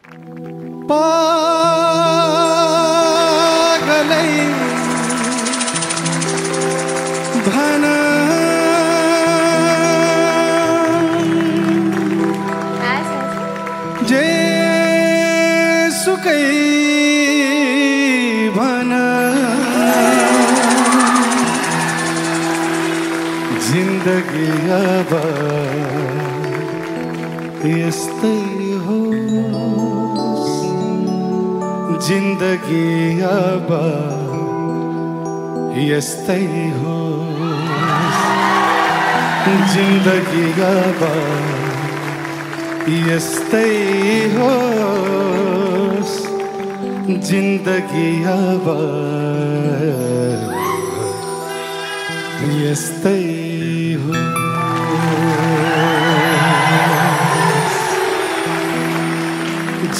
पागलै भन जे सुकै भन जिन्दगी अब यस्तै हो जिन्दगी अब यस्तै हो जिन्दगी अब यस्तै हो जिन्दगी अब यस्तै हो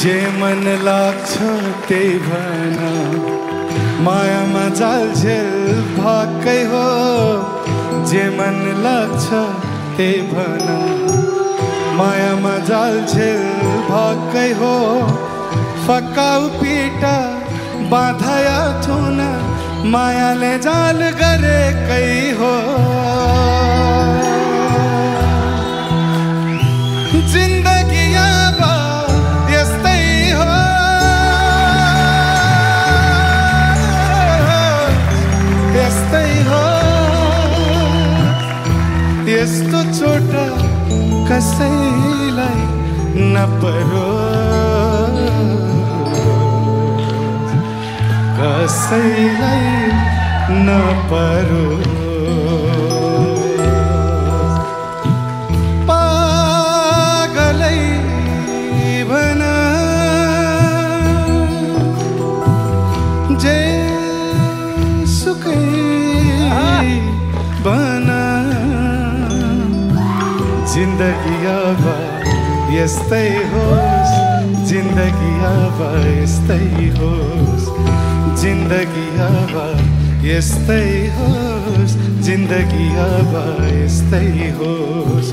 जे मन लाग्छ त्यही भन मायामा जालझेल भाकै हो जे मन लाग्छ त्यही भन मायामा जालझेल भाकै हो फकाउ पिटा बाधाया थुन मायाले जाल गरेकै हो जिन्दगी अब यस्तै हो यस्तै हो यस्तो चोट कसैलाई नपरो कसैलाई नपरो पागलै भन जे सुकै भन जिन्दगी अब यस्तै होस् जिन्दगी अब यस्तै होस् जिन्दगी अब यस्तै होस् जिन्दगी अब यस्तै होस्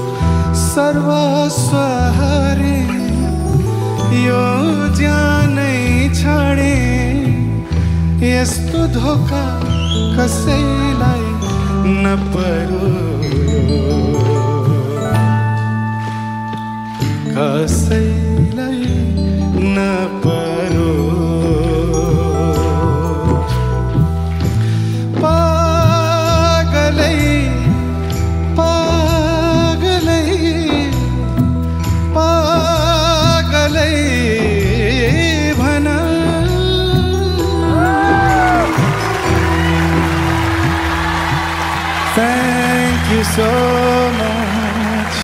सर्वस्व हरे यो ज्यानै छाडे यस्तो धोका कसैलाई नपरो कसैलाई नपरो पागलै पागलै पागलै भन Thank you so much